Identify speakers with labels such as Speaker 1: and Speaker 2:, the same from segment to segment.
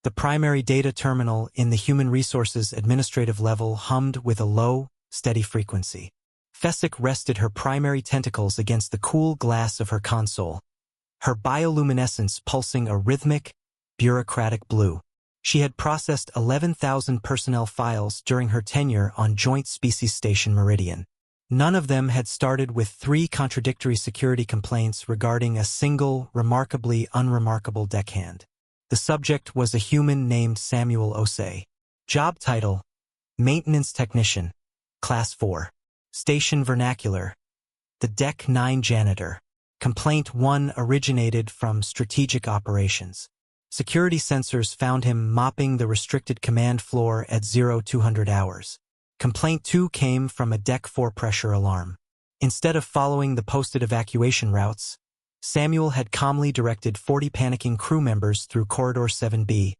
Speaker 1: The primary data terminal in the human resources administrative level hummed with a low, steady frequency. Fesic rested her primary tentacles against the cool glass of her console, her bioluminescence pulsing a rhythmic, bureaucratic blue. She had processed 11,000 personnel files during her tenure on Joint Species Station Meridian. None of them had started with 3 contradictory security complaints regarding a single, remarkably unremarkable deckhand. The subject was a human named Samuel Osei. Job title: Maintenance Technician, Class 4. Station Vernacular: the Deck 9 Janitor. Complaint 1 originated from Strategic Operations. Security sensors found him mopping the restricted command floor at 0200 hours. Complaint 2 came from a Deck 4 pressure alarm. Instead of following the posted evacuation routes, Samuel had calmly directed 40 panicking crew members through Corridor 7B,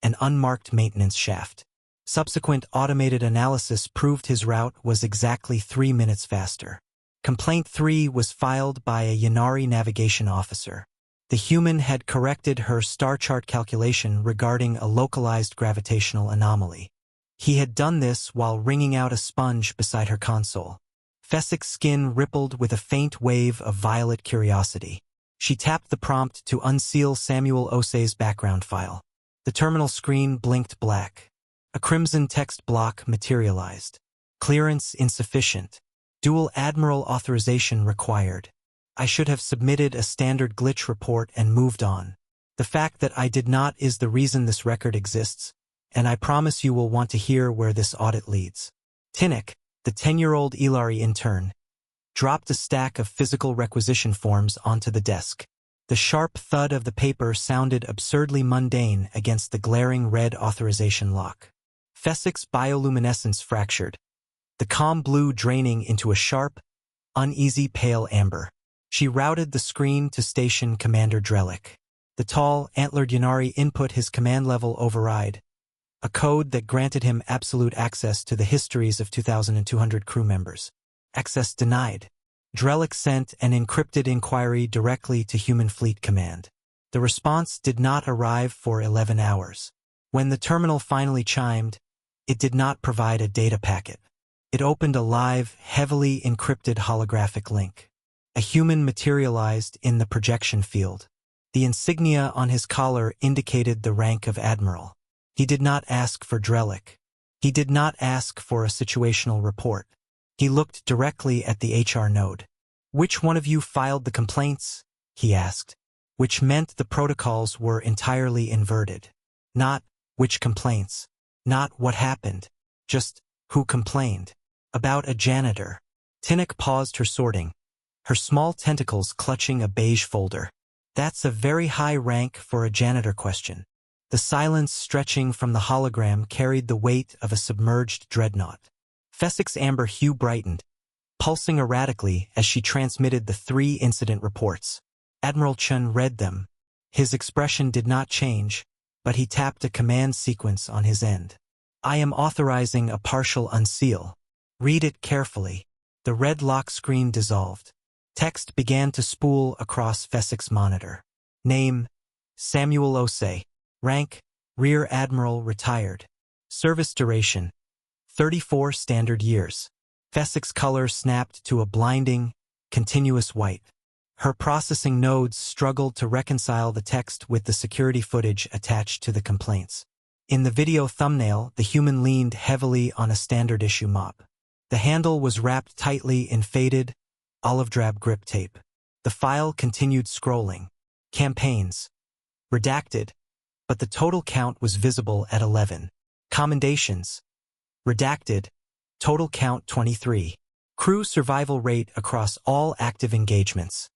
Speaker 1: an unmarked maintenance shaft. Subsequent automated analysis proved his route was exactly 3 minutes faster. Complaint 3 was filed by a Yanari navigation officer. The human had corrected her star chart calculation regarding a localized gravitational anomaly. He had done this while wringing out a sponge beside her console. Fesic's skin rippled with a faint wave of violet curiosity. She tapped the prompt to unseal Samuel Osei's background file. The terminal screen blinked black. A crimson text block materialized. Clearance insufficient. Dual Admiral authorization required. I should have submitted a standard glitch report and moved on. The fact that I did not is the reason this record exists, and I promise you will want to hear where this audit leads. Tinnik, the 10-year-old Ilari intern, dropped a stack of physical requisition forms onto the desk. The sharp thud of the paper sounded absurdly mundane against the glaring red authorization lock. Fesic's bioluminescence fractured, the calm blue draining into a sharp, uneasy pale amber. She routed the screen to Station Commander Drellick. The tall, antlered Yanari input his command-level override, a code that granted him absolute access to the histories of 2,200 crew members. Access denied. Drellick sent an encrypted inquiry directly to Human Fleet Command. The response did not arrive for 11 hours. When the terminal finally chimed, it did not provide a data packet. It opened a live, heavily encrypted holographic link. A human materialized in the projection field. The insignia on his collar indicated the rank of Admiral. He did not ask for Drellick. He did not ask for a situational report. He looked directly at the HR node. "Which one of you filed the complaints?" he asked, which meant the protocols were entirely inverted. Not, which complaints. Not what happened. Just, who complained. About a janitor. Tinnik paused her sorting, her small tentacles clutching a beige folder. That's a very high rank for a janitor question. The silence stretching from the hologram carried the weight of a submerged dreadnought. Fesic's amber hue brightened, pulsing erratically as she transmitted the 3 incident reports. Admiral Chun read them. His expression did not change, but he tapped a command sequence on his end. "I am authorizing a partial unseal. Read it carefully." The red lock screen dissolved. Text began to spool across Fesic's monitor. Name: Samuel Osei. Rank: Rear Admiral retired. Service duration: 34 standard years. Fesic's color snapped to a blinding, continuous white. Her processing nodes struggled to reconcile the text with the security footage attached to the complaints. In the video thumbnail, the human leaned heavily on a standard issue mop. The handle was wrapped tightly in faded, olive drab grip tape. The file continued scrolling. Campaigns. Redacted, but the total count was visible at 11. Commendations. Redacted. Total count 23. Crew survival rate across all active engagements: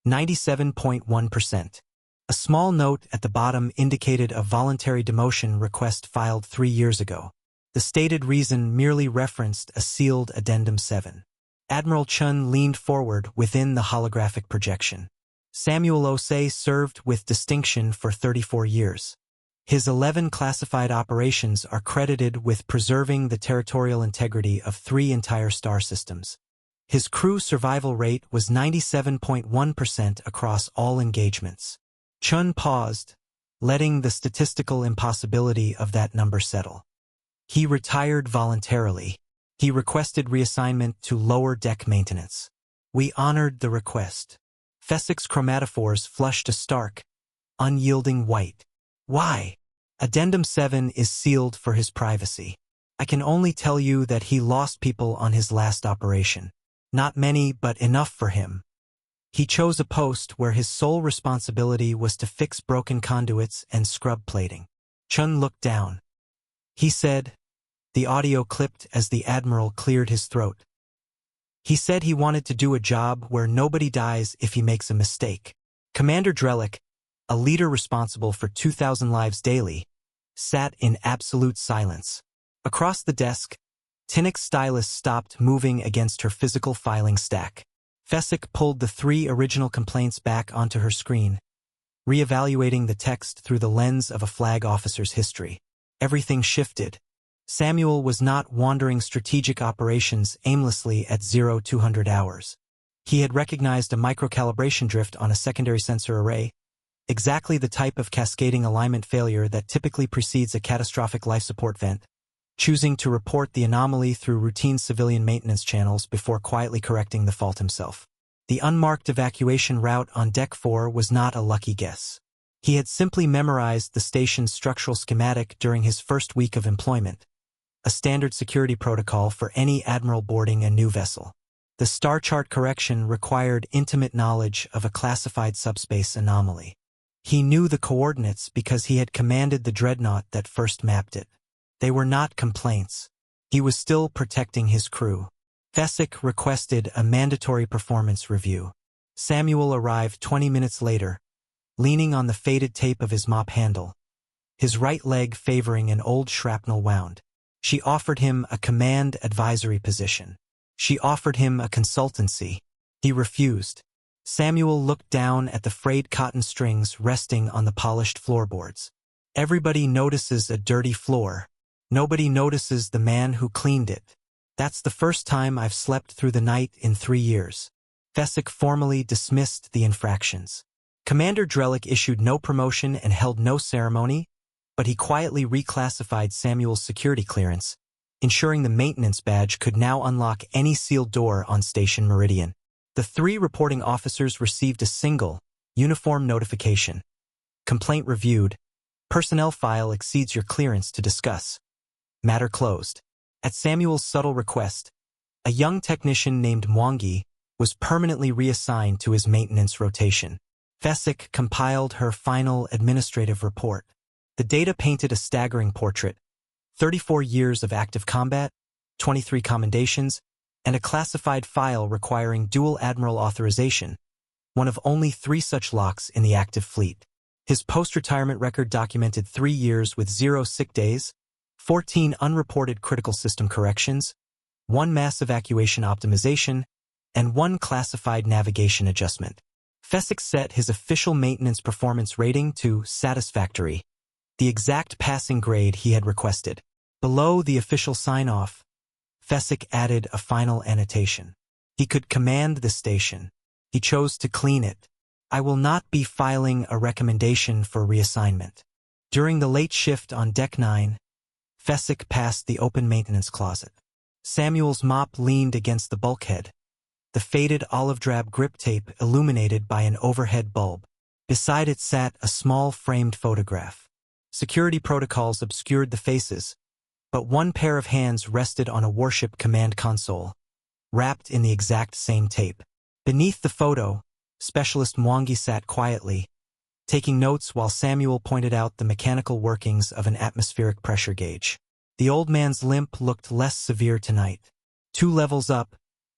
Speaker 1: 97.1%. A small note at the bottom indicated a voluntary demotion request filed 3 years ago. The stated reason merely referenced a sealed Addendum 7. Admiral Chun leaned forward within the holographic projection. Samuel Osei served with distinction for 34 years. His 11 classified operations are credited with preserving the territorial integrity of 3 entire star systems. His crew survival rate was 97.1% across all engagements. Chun paused, letting the statistical impossibility of that number settle. He retired voluntarily. He requested reassignment to lower deck maintenance. We honored the request. Fessek's chromatophores flushed a stark, unyielding white. Why? Addendum 7 is sealed for his privacy. I can only tell you that he lost people on his last operation. Not many, but enough for him. He chose a post where his sole responsibility was to fix broken conduits and scrub plating. Chun looked down. He said, the audio clipped as the Admiral cleared his throat. He said he wanted to do a job where nobody dies if he makes a mistake. Commander Drellick, a leader responsible for 2,000 lives daily, sat in absolute silence. Across the desk, Tinnick's stylus stopped moving against her physical filing stack. Fessek pulled the 3 original complaints back onto her screen, reevaluating the text through the lens of a flag officer's history. Everything shifted. Samuel was not wandering strategic operations aimlessly at 0200 hours. He had recognized a microcalibration drift on a secondary sensor array, exactly the type of cascading alignment failure that typically precedes a catastrophic life support vent, choosing to report the anomaly through routine civilian maintenance channels before quietly correcting the fault himself. The unmarked evacuation route on Deck 4 was not a lucky guess. He had simply memorized the station's structural schematic during his first week of employment, a standard security protocol for any admiral boarding a new vessel. The star chart correction required intimate knowledge of a classified subspace anomaly. He knew the coordinates because he had commanded the dreadnought that first mapped it. They were not complaints. He was still protecting his crew. Fessek requested a mandatory performance review. Samuel arrived 20 minutes later, leaning on the faded tape of his mop handle, his right leg favoring an old shrapnel wound. She offered him a command advisory position. She offered him a consultancy. He refused. Samuel looked down at the frayed cotton strings resting on the polished floorboards. Everybody notices a dirty floor. Nobody notices the man who cleaned it. That's the first time I've slept through the night in 3 years. Fessek formally dismissed the infractions. Commander Drellick issued no promotion and held no ceremony, but he quietly reclassified Samuel's security clearance, ensuring the maintenance badge could now unlock any sealed door on Station Meridian. The 3 reporting officers received a single, uniform notification. Complaint reviewed. Personnel file exceeds your clearance to discuss. Matter closed. At Samuel's subtle request, a young technician named Mwangi was permanently reassigned to his maintenance rotation. Fessek compiled her final administrative report. The data painted a staggering portrait: 34 years of active combat, 23 commendations, and a classified file requiring dual admiral authorization, one of only 3 such locks in the active fleet. His post-retirement record documented 3 years with 0 sick days, 14 unreported critical system corrections, 1 mass evacuation optimization, and 1 classified navigation adjustment. Fessek set his official maintenance performance rating to satisfactory, the exact passing grade he had requested. Below the official sign-off, Fessek added a final annotation. He could command the station. He chose to clean it. I will not be filing a recommendation for reassignment. During the late shift on Deck 9, Fessek passed the open maintenance closet. Samuel's mop leaned against the bulkhead, the faded olive-drab grip tape illuminated by an overhead bulb. Beside it sat a small framed photograph. Security protocols obscured the faces, but one pair of hands rested on a warship command console, wrapped in the exact same tape. Beneath the photo, Specialist Mwangi sat quietly, taking notes while Samuel pointed out the mechanical workings of an atmospheric pressure gauge. The old man's limp looked less severe tonight. 2 levels up,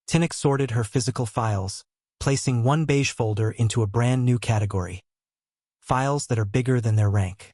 Speaker 1: Tinnick sorted her physical files, placing one beige folder into a brand new category: files that are bigger than their rank.